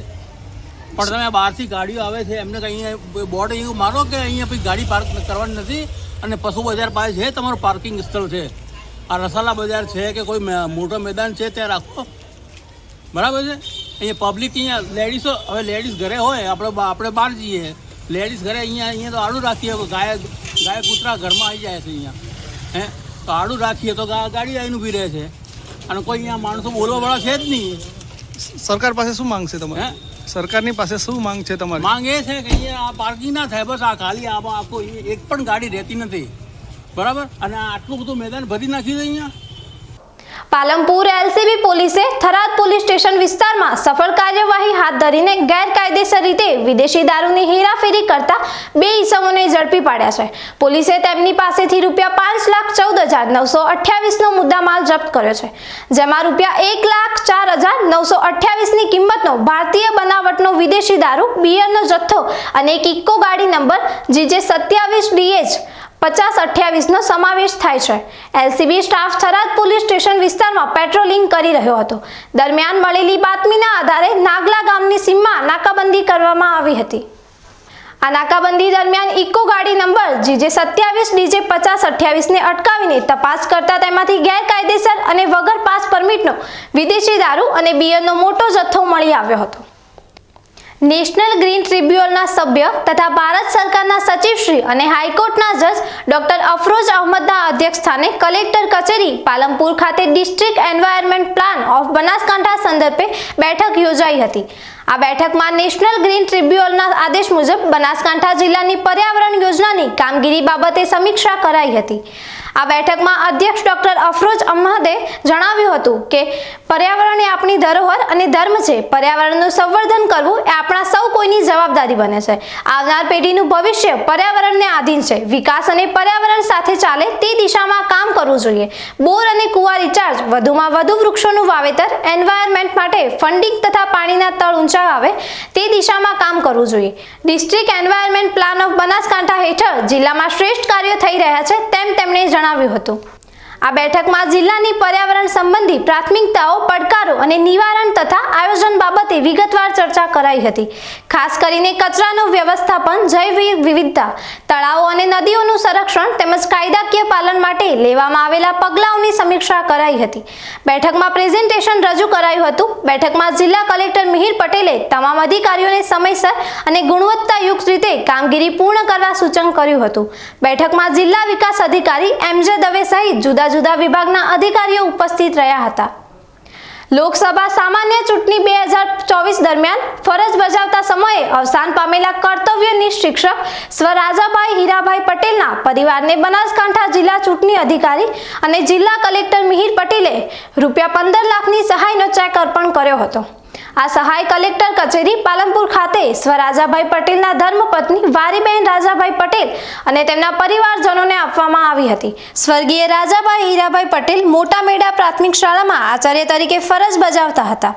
પણ તમે બહારથી ગાડીઓ આવે છે એમને કંઈ અહીંયા બોર્ડ એવું મારો કે અહીંયા પછી ગાડી પાર્ક કરવાની નથી, અને પશુ બજાર પાસે છે તમારું પાર્કિંગ સ્થળ છે, આ રસાલા બજાર છે કે કોઈ મોટો મેદાન છે ત્યાં રાખો, બરાબર છે. અહીંયા પબ્લિક અહીંયા લેડીઝો, હવે લેડીઝ ઘરે હોય, આપણે બહાર જઈએ, લેડીઝ ઘરે અહીંયા તો આડું રાખીએ, ગાય કૂતરા ઘરમાં આવી જાય છે અહીંયા, તો આડું રાખીએ તો ગાડી આવીને ઊભી રહે છે, અને કોઈ અહીંયા માણસો બોલવાવાળા છે જ નહીં. સરકાર પાસે શું માંગ છે તમારે? સરકારની પાસે શું માંગ છે તમારી? માંગ એ છે કે અહીંયા આ પાર્કિંગ ના થાય, બસ. આ ખાલી આખો એક પણ ગાડી રહેતી નથી, બરાબર. અને આટલું બધું મેદાન ભરી નાખ્યું છે અહીંયા. પાલનપુર એલસીબી પોલીસે થરાદ પોલીસ સ્ટેશન વિસ્તારમાં સફળ કાર્યવાહી હાથ ધરીને ગેરકાયદેસર રીતે વિદેશી દારૂની હેરાફેરી કરતા 2 ઈસમોને ઝડપી પાડ્યા છે. પોલીસે તેમની પાસેથી ₹5,14,928 નો મુદ્દામાલ જપ્ત કર્યો છે, જેમાં ₹1,04,928 ની કિંમતનો ભારતીય બનાવટનો વિદેશી દારૂ, બિયરનો જથ્થો અને એક ઇકો ગાડી નંબર GJ27DH 5028 નો સમાવેશ થાય છે. LCB staff Tharad police station વિસ્તારમાં પેટ્રોલિંગ કરી રહ્યો હતો. દરમિયાન મળેલી બાતમીના આધારે નાગલા ગામની સીમમાં નાકાબંધી કરવામાં આવી હતી. આ નાકાબંધી દરમિયાન ઇકો ગાડી નંબર GJ27DJ 5028 ને અટકાવીને તપાસ કરતા તેમાંથી ગેરકાયદેસર અને વગર પાસ પરમિટનો વિદેશી દારૂ અને બિયરનો મોટો જથ્થો મળી આવ્યો હતો. નેશનલ ગ્રીન ટ્રિબ્યુનલના સભ્ય તથા ભારત સરકારના સચિવશ્રી અને હાઈકોર્ટના જજ ડોક્ટર અફરોઝ અહમદના અધ્યક્ષસ્થાને કલેક્ટર કચેરી પાલનપુર ખાતે district environment plan of Banaskantha સંદર્ભે બેઠક યોજાઈ હતી. આ બેઠકમાં નેશનલ ગ્રીન ટ્રિબ્યુનલના આદેશ મુજબ બનાસકાંઠા જિલ્લાની પર્યાવરણ યોજનાની કામગીરી બાબતે સમીક્ષા કરાઈ હતી. આ બેઠકમાં અધ્યક્ષ ડોક્ટર અફરોઝ અહમદે જણાવ્યું હતું કે પર્યાવરણ એ આપણી ધરોહર અને ધર્મ છે. પર્યાવરણનું સંવર્ધન કરવું એ આપણા સૌ કોઈની જવાબદારી બને છે. આવનાર પેઢીનું ભવિષ્ય પર્યાવરણને આધીન છે. વિકાસ અને પર્યાવરણ સાથે ચાલે તે દિશામાં કામ કરવું જોઈએ. બોર અને કુવા રિચાર્જ, વધુમાં વધુ વૃક્ષોનું વાવેતર, એન્વાયરમેન્ટ માટે ફંડિંગ તથા પાણીના તળ ઊંચા આવે તે દિશામાં કામ કરવું જોઈએ. District environment plan of Banaskantha હેઠળ જિલ્લામાં શ્રેષ્ઠ કાર્યો થઈ રહ્યા છે તેમ તેમણે જણાવ્યું હતું. આ બેઠકમાં જિલ્લાની પર્યાવરણ સંબંધી પ્રાથમિકતાઓ, પડકારો અને નિવારણ તથા આયોજન બાબતે વિગતવાર ચર્ચા કરાઈ હતી. ખાસ કરીને કચરાનું વ્યવસ્થાપન, જૈવ વિવિધતા, તળાવો અને નદીઓનું સંરક્ષણ તેમજ કાયદાકીય પાલન માટે લેવામાં આવેલા પગલાઓની સમીક્ષા કરાઈ હતી. બેઠકમાં પ્રેઝન્ટેશન રજૂ કરાયું હતું. બેઠકમાં જિલ્લા કલેક્ટર મિહિર પટેલે તમામ અધિકારીઓને સમયસર અને ગુણવત્તાયુક્ત રીતે કામગીરી પૂર્ણ કરવા સૂચન કર્યું હતું. બેઠકમાં જિલ્લા વિકાસ અધિકારી MJ દવે સહિત જુદા જુદા વિભાગના અધિકારીઓ ઉપસ્થિત રહ્યા હતા. લોકસભા સામાન્ય ચૂંટણી 2024 દરમિયાન ફરજ બજાવતા સમયે અવસાન પામેલા કર્તવ્યનિષ્ઠ શિક્ષક સ્વ રાજાભાઈ હીરાભાઈ પટેલના પરિવારને બનાસકાંઠા જિલ્લા ચૂંટણી અધિકારી અને જિલ્લા કલેક્ટર મિહિર પટેલે ₹15 લાખની સહાયનો ચેક અર્પણ કર્યો હતો. આ સહાય કલેક્ટર કચેરી પાલનપુર ખાતે સ્વ રાજાભાઈ પટેલના ધર્મપત્ની વારીબેન રાજાભાઈ પટેલ અને તેમના પરિવારજનોને આપવામાં આવી હતી. સ્વર્ગીય રાજાભાઈ હીરાભાઈ પટેલ મોટા મેડા પ્રાથમિક શાળામાં આચાર્ય તરીકે ફરજ બજાવતા હતા.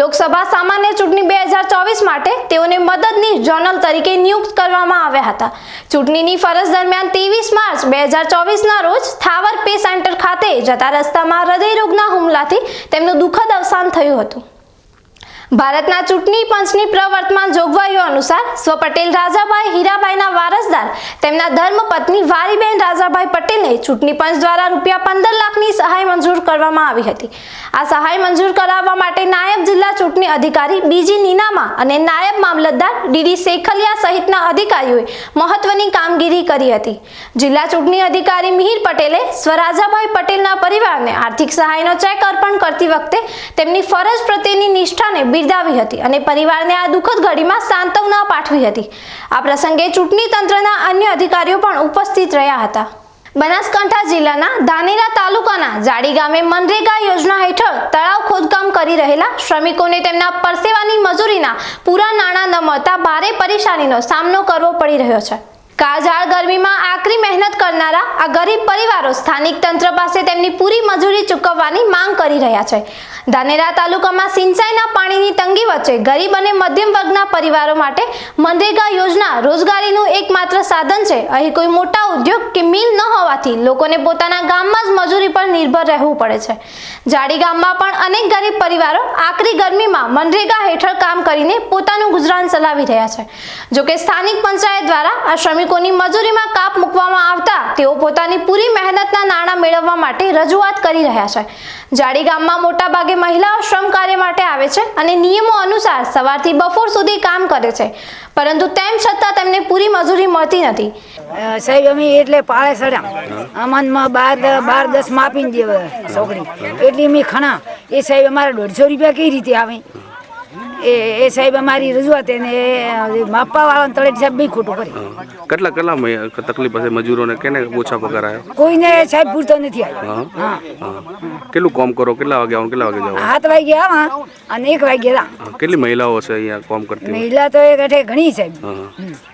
લોકસભા સામાન્ય ચૂંટણી 2024 માટે તેઓને મદદનીશ જોનલ તરીકે નિયુક્ત કરવામાં આવ્યા હતા. ચૂંટણીની ફરજ દરમિયાન 23 માર્ચ 2024ના રોજ થાવર પે સેન્ટર ખાતે જતા રસ્તામાં હૃદયરોગના હુમલાથી તેમનું દુઃખદ અવસાન થયું હતું. ભારતના ચૂંટણી પંચની પ્રવર્તમાન જોગવાઈઓ અનુસાર સ્વ પટેલ રાજાભાઈ હીરાભાઈના વારસદાર તેમના ધર્મપત્ની વારીબેન રાજાભાઈ પટેલને ચૂંટણી પંચ દ્વારા ₹15 લાખની સહાય મંજૂર કરવામાં આવી હતી. આ સહાય મંજૂર કરાવવા માટે નાયબ જિલ્લા ચૂંટણી અધિકારી બીજી નીનામા અને નાયબ મામલતદાર ડીડી શેખલિયા સહિતના અધિકારીઓએ મહત્વની કામગીરી કરી હતી. જિલ્લા ચૂંટણી અધિકારી મિહિર પટેલે સ્વ રાજાભાઈ પટેલના પરિવારને આર્થિક સહાયનો ચેક અર્પણ કરતી વખતે તેમની ફરજ પ્રત્યેની નિષ્ઠાને બિરદાવી હતી અને પરિવારને આ દુઃખદ ઘડીમાં સાંત્વના પાઠવી હતી. આ પ્રસંગે ચૂંટણી તંત્રના અન્ય અધિકારીઓ પણ ઉપસ્થિત રહ્યા હતા. બનાસકાંઠા જિલ્લાના ધાનેરા તાલુકાના જાડી ગામે મનરેગા યોજના હેઠળ તળાવ ખોદકામ કરી રહેલા શ્રમિકોને તેમના પરસેવાની મજૂરીના પૂરા નાણાં ન મળતા ભારે પરેશાનીનો સામનો કરવો પડી રહ્યો છે. કાળઝાળ ગરમીમાં આકરી મહેનત કરનારા આ ગરીબ પરિવારો સ્થાનિક તંત્ર પાસે તેમની પૂરી મજૂરી ચૂકવવાની માંગ કરી રહ્યા છે. ધાનેરા તાલુકામાં સિંચાઈના પાણીની તંગી વચ્ચે ગરીબ અને મધ્યમ વર્ગના પરિવારો માટે મનરેગા યોજના રોજગારીનું એકમાત્ર સાધન છે. અહીં કોઈ મોટા ઉદ્યોગ કે મિલ ન હોવાથી લોકોને પોતાના ગામમાં જ મજૂરી પર નિર્ભર રહેવું પડે છે. જાડી ગામમાં પણ અનેક ગરીબ પરિવારો આકરી ગરમીમાં મનરેગા હેઠળ કામ કરીને પોતાનું ગુજરાન ચલાવી રહ્યા છે. જોકે સ્થાનિક પંચાયત દ્વારા આ શ્રમિકોની મજૂરીમાં કાપ મૂકવામાં આવતા તેઓ પોતાની પૂરી મહેનતના નાણાં મેળવવા માટે રજૂઆત કરી રહ્યા છે. જાડી ગામમાં મોટાભાગે મહિલાઓ શ્રમ કાર્ય માટે આવે છે અને નિયમો અનુસાર સવારથી બપોર સુધી કામ કરે છે, પરંતુ તેમ છતાં તેમને પૂરી મજૂરી મળતી નથી. સાહેબ અમે એટલે પાળે સડ્યા અમનમાં 12-10 માપીને દે છોકરી એટલી અમે ખણા એ સાહેબ અમારા ₹150 કઈ રીતે આવે એ સાહેબ અમારી રજૂઆત એને માપવા વાળા તળેટ સાહેબ બી ખોટું કરે. કેટલા તકલીફ હશે મજૂરોને? કેને ઓછા પગાર આવ્યા? કોઈને સાહેબ પૂરતો નથી આવ્યો. કેટલું કામ કરો? કેટલા વાગે આવો? કેટલા વાગે જાઓ? 7 વાગે આવા અને 1 વાગે રા. કેટલી મહિલાઓ છે અહીંયા કામ કરતી? મહિલા તો એક અઠે ઘણી સાહેબ.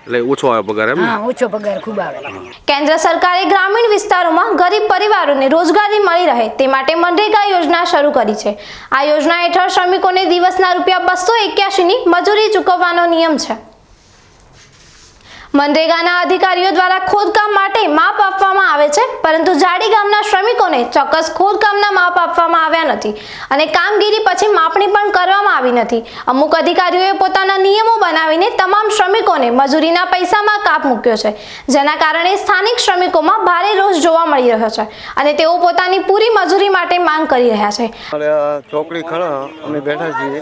એટલે ઓછો આવે પગાર એમ? હા, ઓછો પગાર ખૂબ આવે. કેન્દ્ર સરકારે ગ્રામીણ વિસ્તારોમાં ગરીબ પરિવારોને રોજગારી મળી રહે તે માટે મનરેગા યોજના શરૂ કરી છે. આ યોજના હેઠળ શ્રમિકોને દિવસના ₹281ની મજૂરી ચૂકવવાનો નિયમ છે. મનરેગાના અધિકારીઓ દ્વારા ખોદકામ માટે માપ આપવામાં આવે છે, પરંતુ જાડી ગામના શ્રમિકોને ચોક્કસ ખોદકામના માપ આપવામાં આવ્યા નથી અને કામગીરી પછી માપણી પણ કરવામાં આવી નથી. અમુક અધિકારીઓએ પોતાના નિયમો બનાવીને તમામ શ્રમિકોને મજૂરીના પૈસામાં કાપ મૂક્યો છે, જેના કારણે સ્થાનિક શ્રમિકોમાં ભારે રોષ જોવા મળી રહ્યો છે અને તેઓ પોતાની પૂરી મજૂરી માટે માંગ કરી રહ્યા છે. ચોકડી ખણા અમે બેઠા છીએ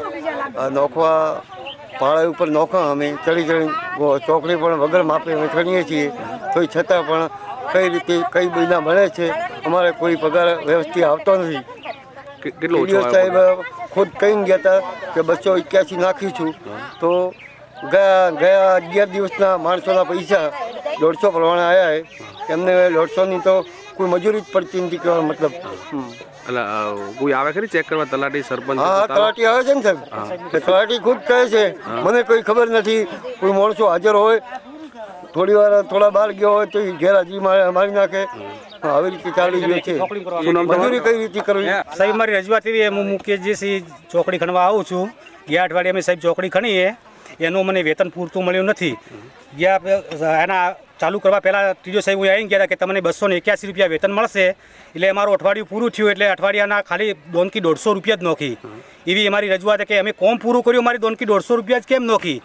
નોખવા પાળા ઉપર નોખા અમે ચડી ચોકડી પણ વગર માપે અમે ચડીએ છીએ, તો છતાં પણ કઈ રીતે કઈ મહિના મળે છે, અમારે કોઈ પગાર વ્યવસ્થિત આવતો નથી. કેટલો સાહેબ ખુદ કહીને ગયા હતા કે 281 નાખીશું, તો ગયા 11 દિવસના માણસોના પૈસા 150 પ્રમાણે આવ્યા છે. એમને 150ની તો કોઈ મજૂરી જ પડતી નથી કહેવાનો મતલબ. કોઈ આવે ખરી ચેક કરવા? તલાટી, સરપંચ? હા, તલાટી આવે છે ને સાહેબ. તલાટી ખુદ કહે છે મને કોઈ ખબર નથી. કોઈ માણસો હાજર હોય, થોડી વાર થોડા બહાર ગયો હોય તો ઘેરાજી મારી નાખે. આવી રીતે ચાલી રહ્યો છે. મજૂરી કઈ રીતે કરવી? સાહેબ મારી રજૂઆત એવી, હું મુકેશજી ચોકડી ખણવા આવું છું. ગયા અઠવાડિયે અમે સાહેબ ચોકડી ખણીએ, એનું મને વેતન પૂરતું મળ્યું નથી. ગયા એના ચાલુ કરવા પહેલાં ત્રીજો સાહેબ હું આવીને ગયા કે તમને ₹281 વેતન મળશે. એટલે અમારું અઠવાડિયું પૂરું થયું એટલે અઠવાડિયાના ખાલી ₹150 જ નોખી. એવી અમારી રજૂઆત કે અમે કોમ પૂરું કર્યું, અમારી ₹150 જ કેમ નોખી?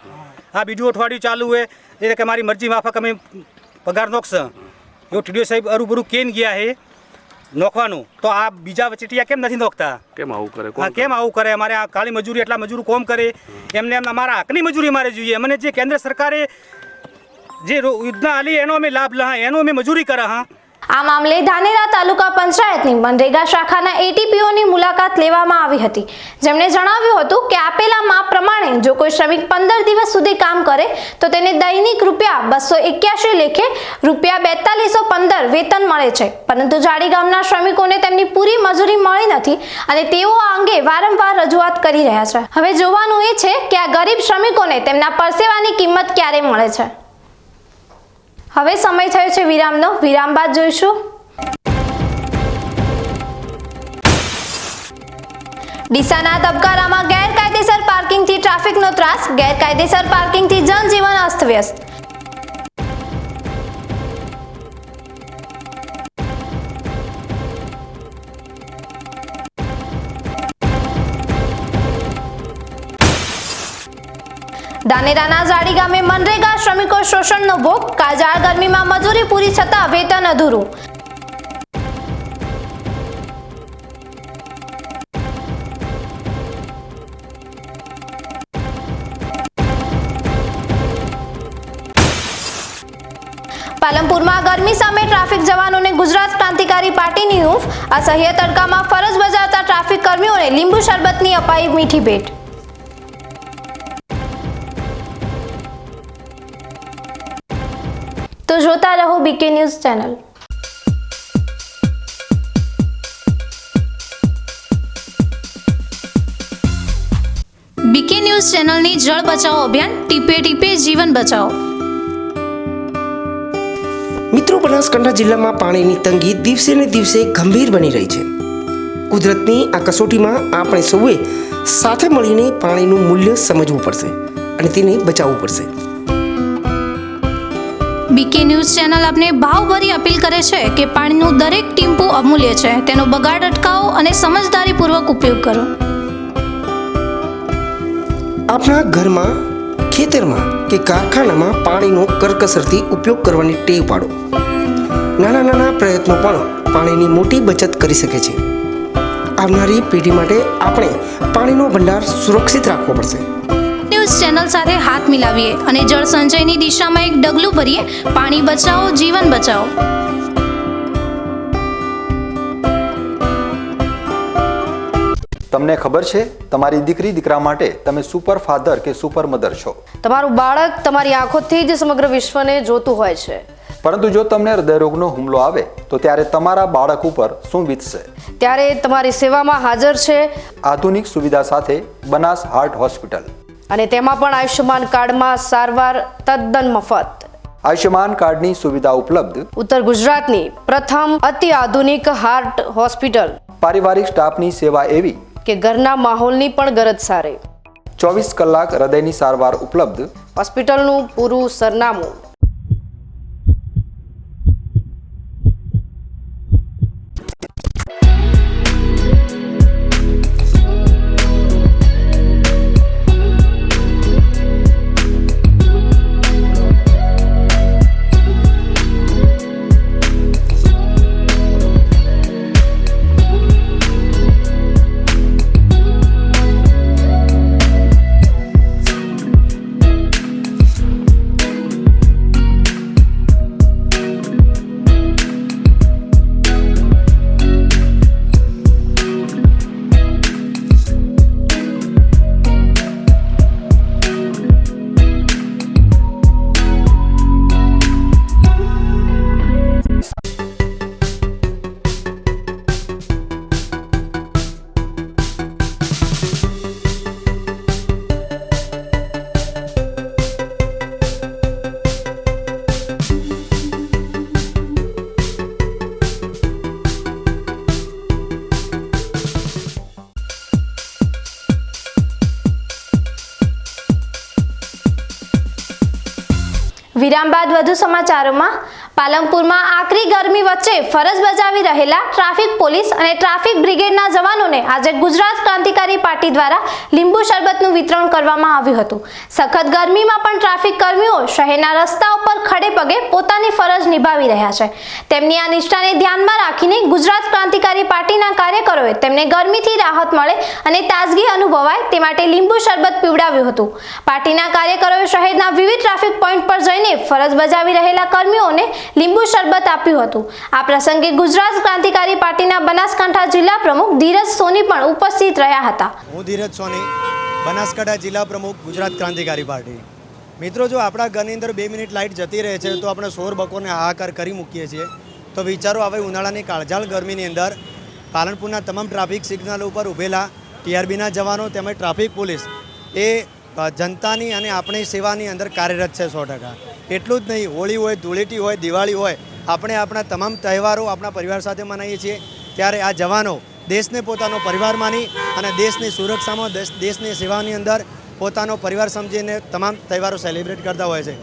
આ બીજું અઠવાડિયું ચાલુ હોય એટલે કે મારી મરજી માફક અમે પગાર નોખશે. એવું ટીડીઓ સાહેબ અરુબરું કેમ ગયા છે નોખવાનું, તો આ બીજા વચેટિયા કેમ નથી નોખતા? કેમ આવું કરે? હા, કેમ આવું કરે? અમારે આ કાળી મજૂરી એટલા મજૂર કોમ કરે, એમને અમારા હકની મજૂરી મારે જોઈએ. અમને જે કેન્દ્ર સરકારે જે યોજના આલી એનો અમે લાભ લા, એનો અમે મજૂરી કરે. હા, આ મામલે ધાનેરા તાલુકા પંચાયતની મનરેગા શાખાના એટીપીઓની મુલાકાત લેવામાં આવી હતી, જેમણે જણાવ્યું હતું કે આપેલા માપ પ્રમાણે જો કોઈ શ્રમિક 15 દિવસ સુધી કામ કરે તો તેને દૈનિક ₹281 લેખે ₹4215 વેતન મળે છે, પરંતુ જાડી ગામના શ્રમિકોને તેમની પૂરી મજૂરી મળી નથી અને તેઓ આ અંગે વારંવાર રજૂઆત કરી રહ્યા છે. હવે જોવાનું એ છે કે આ ગરીબ શ્રમિકોને તેમના પરસેવાની કિંમત ક્યારે મળે છે. હવે સમય થયો છે વિરામનો. વિરામ બાદ જોઈશું ડીસાના તબકારામાં ગેરકાયદેસર પાર્કિંગથી ટ્રાફિકનો ત્રાસ, ગેરકાયદેસર પાર્કિંગથી જનજીવન અસ્તવ્યસ્ત. ધાનેરાના ઝાડી ગામે મનરેગા શ્રમિકો શોષણનો ભોગ. કાળઝાળ ગરમીમાં મજૂરી પૂરી છતાં વેતન અધૂરું. પાલનપુરમાં ગરમી સામે ટ્રાફિક જવાનોને ગુજરાત ક્રાંતિકારી પાર્ટીની હૂંફ. અસહ્ય તડકામાં ફરજ બજાવતા ટ્રાફિક કર્મીઓને લીંબુ શરબતની અપાઈ મીઠી ભેટ. તો જોતા રહો BK news channel. BK news ચેનલની જળ બચાવો અભિયાન ટીપે ટીપે જીવન બચાવો. મિત્રો, બનાસકાંઠા જિલ્લામાં પાણીની તંગી દિવસે ને દિવસે ગંભીર બની રહી છે. કુદરતની આ કસોટીમાં આપણે સૌએ સાથે મળીને પાણીનું મૂલ્ય સમજવું પડશે અને તેને બચાવવું પડશે. બીકે ન્યૂઝ ચેનલ આપને ભાવભરી અપીલ કરે છે કે પાણીનું દરેક ટીમ્પું અમૂલ્ય છે. તેનો બગાડ અટકાવો અને સમજદારીપૂર્વક ઉપયોગ કરો. આપણા ઘરમાં, ખેતરમાં કે કારખાનામાં પાણીનો કરકસરથી ઉપયોગ કરવાની ટેવ પાડો. નાના નાના પ્રયત્નો પણ પાણીની મોટી બચત કરી શકે છે. આવનારી પેઢી માટે આપણે પાણીનો ભંડાર સુરક્ષિત રાખવો પડશે. ન્યૂઝ ચેનલ સાથે હાથ મિલાવીએ અને જળ સંચયની દિશામાં એક ડગલું ભરીએ. પાણી બચાવો, જીવન બચાવો. તમને ખબર છે, તમારી દીકરી દીકરા માટે તમે સુપર ફાધર કે સુપર મધર છો. તમારું બાળક તમારી આંખોથી જ સમગ્ર વિશ્વને જોતું હોય છે. પરંતુ જો તમને હૃદયરોગનો હુમલો આવે તો ત્યારે તમારા બાળક ઉપર શું વીતશે? ત્યારે તમારી સેવામાં હાજર છે આધુનિક સુવિધા સાથે બનાસ હાર્ટ હોસ્પિટલ, અને તેમાં પણ આયુષ્યમાન કાર્ડમાં સારવાર તદ્દન મફત. આયુષ્યમાન કાર્ડની સુવિધા ઉપલબ્ધ. ઉત્તર ગુજરાતની પ્રથમ અતિ આધુનિક હાર્ટ હોસ્પિટલ. પારિવારિક સ્ટાફની સેવા એવી કે ઘરના માહોલની પણ ગરજ સારે. 24 કલાક હૃદયની સારવાર ઉપલબ્ધ. હોસ્પિટલનું પૂરું સરનામું. વિરામ બાદ વધુ સમાચારોમાં. પાલનપુરમાં આકરી ગરમી વચ્ચે ફરજ બજાવી રહેલા ટ્રાફિક પોલીસ અને ટ્રાફિક બ્રિગેડના જવાનોને આજે ગુજરાત ક્રાંતિકારી પાર્ટી દ્વારા લીંબુ શરબતનું વિતરણ કરવામાં આવ્યું હતું. સખત ગરમીમાં પણ ટ્રાફિક કર્મીઓ શહેરના રસ્તાઓ પર ખડે પગે પોતાની ફરજ નિભાવી રહ્યા છે. તેમની આ નિષ્ઠાને ધ્યાનમાં રાખીને ગુજરાત ક્રાંતિકારી પાર્ટીના કાર્યકરોએ તેમને ગરમીથી રાહત મળે અને તાજગી અનુભવાય તે માટે લીંબુ શરબત પીવડાવ્યું હતું. પાર્ટીના કાર્યકરોએ શહેરના વિવિધ ટ્રાફિક પોઈન્ટ પર જઈને ફરજ બજાવી રહેલા કર્મીઓને લીંબુ શરબત આપ્યું હતું. આ પ્રસંગે ગુજરાત ક્રાંતિકારી પાર્ટીના બનાસકાંઠા જિલ્લા પ્રમુખ ધીરજ સોની પણ ઉપસ્થિત રહ્યા હતા. હું ધીરજ સોની, બનાસકાંઠા જિલ્લા પ્રમુખ, ગુજરાત ક્રાંતિકારી પાર્ટી. મિત્રો, જો આપણા ઘરની અંદર 2 મિનિટ લાઇટ જતી રહે છે તો આપણે શોર બકોરને હાહાકાર કરી મૂકીએ છીએ. તો વિચારો આવે ઉનાળાની કાળઝાળ ગરમીની અંદર પાલનપુરના તમામ ટ્રાફિક સિગ્નલ ઉપર ઊભેલા ટીઆરબીના જવાનો તેમજ ટ્રાફિક પોલીસ એ જનતાની અને આપણી સેવાની અંદર કાર્યરત છે 100%. એટલું જ નહીં, હોળી હોય, ધૂળેટી હોય, દિવાળી હોય, આપણે આપણા તમામ તહેવારો આપણા પરિવાર સાથે મનાવીએ છીએ. ત્યારે આ જવાનો દેશને પોતાનો પરિવાર માની અને દેશની સુરક્ષામાં, દેશની સેવાની અંદર પોતાનો પરિવાર સમજીને તમામ તહેવારો સેલિબ્રેટ કરતા હોય છે.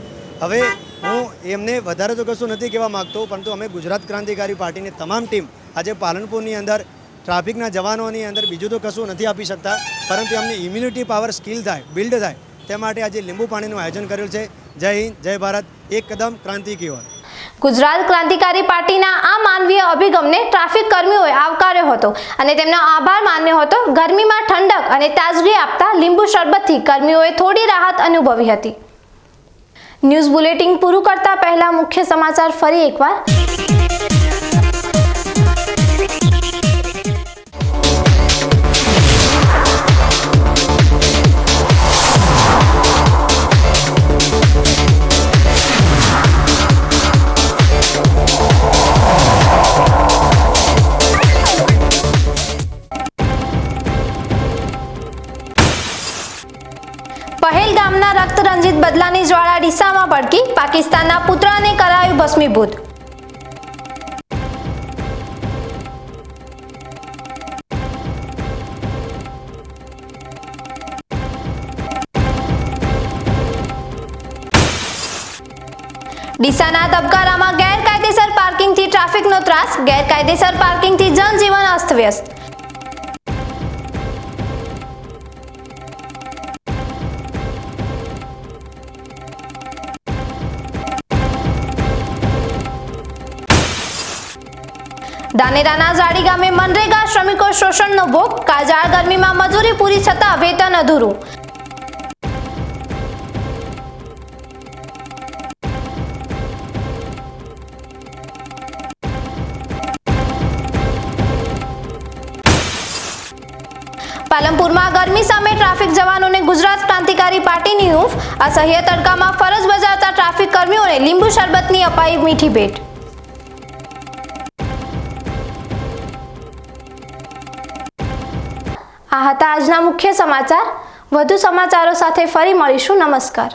હવે હું એમને વધારે તો કશું નથી કહેવા માગતો, પરંતુ અમે ગુજરાત ક્રાંતિકારી પાર્ટીની તમામ ટીમ આજે પાલનપુરની અંદર ટ્રાફિકના જવાનોની અંદર બીજું તો કશું નથી આપી શકતા, પરંતુ એમની ઇમ્યુનિટી પાવર સ્કિલ થાય, બિલ્ડ થાય તે માટે આજે લીંબુ પાણીનું આયોજન કરેલું છે. જય હિન્દ, જય ભારત, એક કદમ ક્રાંતિ કી ઓર. ગુજરાત ક્રાંતિકારી પાર્ટીના આ માનવીય અભિગમને ટ્રાફિક કર્મીઓએ આવકાર્યો હતો અને તેમનો આભાર માન્યો હતો. ગરમીમાં ઠંડક અને તાજગી આપતા લીંબુ શરબતથી કર્મીઓએ થોડી રાહત અનુભવી હતી. ન્યૂઝ બુલેટિન પૂરું કરતા પહેલા મુખ્ય સમાચાર ફરી એકવાર. પહેલગામના રક્તરંજિત બદલાની જ્વાળા ડીસામાં ભડકી, પાકિસ્તાનના પુત્રને કરાયું ભસ્મીભૂત. ડીસાના તબકારામાં ગેરકાયદેસર પાર્કિંગથી ટ્રાફિકનો ત્રાસ, ગેરકાયદેસર પાર્કિંગથી જનજીવન અસ્તવ્યસ્ત. ધાનેરાના ઝાડી ગામે મનરેગા શ્રમિકો શોષણનો ભોગ, કાળઝાળ ગરમીમાં મજૂરી પૂરી છતાં વેતન અધૂરું. પાલનપુરમાં ગરમી સામે ટ્રાફિક જવાનોને ગુજરાત ક્રાંતિકારી પાર્ટીની હૂંફ, અસહ્ય તડકામાં ફરજ બજાવતા ટ્રાફિક કર્મીઓને લીંબુ શરબતની અપાઈ મીઠી ભેટ. આ હતા આજના મુખ્ય સમાચાર. વધુ સમાચારો સાથે ફરી મળીશું. નમસ્કાર.